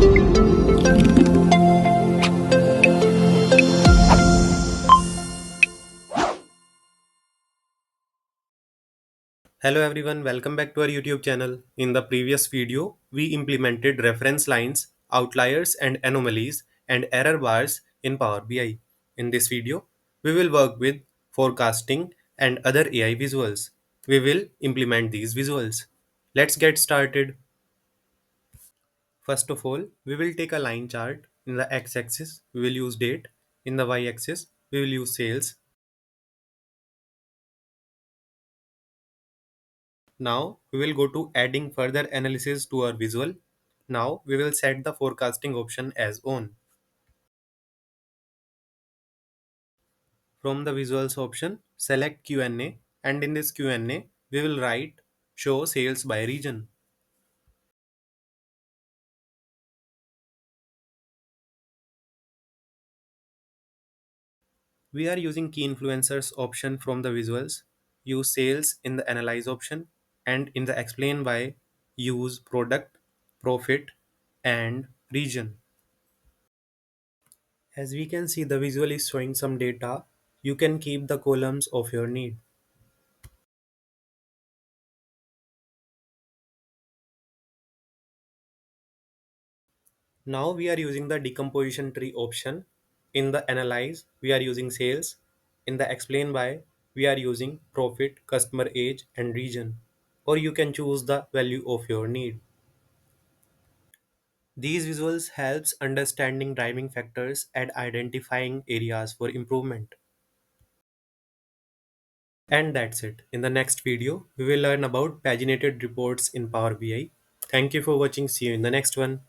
Hello everyone, welcome back to our YouTube channel. In the previous video, we implemented reference lines, outliers and anomalies and error bars in Power BI. In this video, we will work with forecasting and other AI visuals. We will implement these visuals. Let's get started. First of all, we will take a line chart. In the x-axis, we will use date. In the y-axis, we will use sales. Now we will go to adding further analysis to our visual. Now we will set the forecasting option as on. From the visuals option, select Q&A and in this Q&A we will write show sales by region. We are using key influencers option from the visuals. Use sales in the analyze option and in the explain by use product, profit and region. As we can see the visual is showing some data. You can keep the columns of your need. Now we are using the decomposition tree option. In the analyze, we are using sales. In the explain by, we are using profit, customer age and region. Or you can choose the value of your need. These visuals helps understanding driving factors and identifying areas for improvement. And that's it. In the next video, we will learn about paginated reports in Power BI. Thank you for watching. See you in the next one.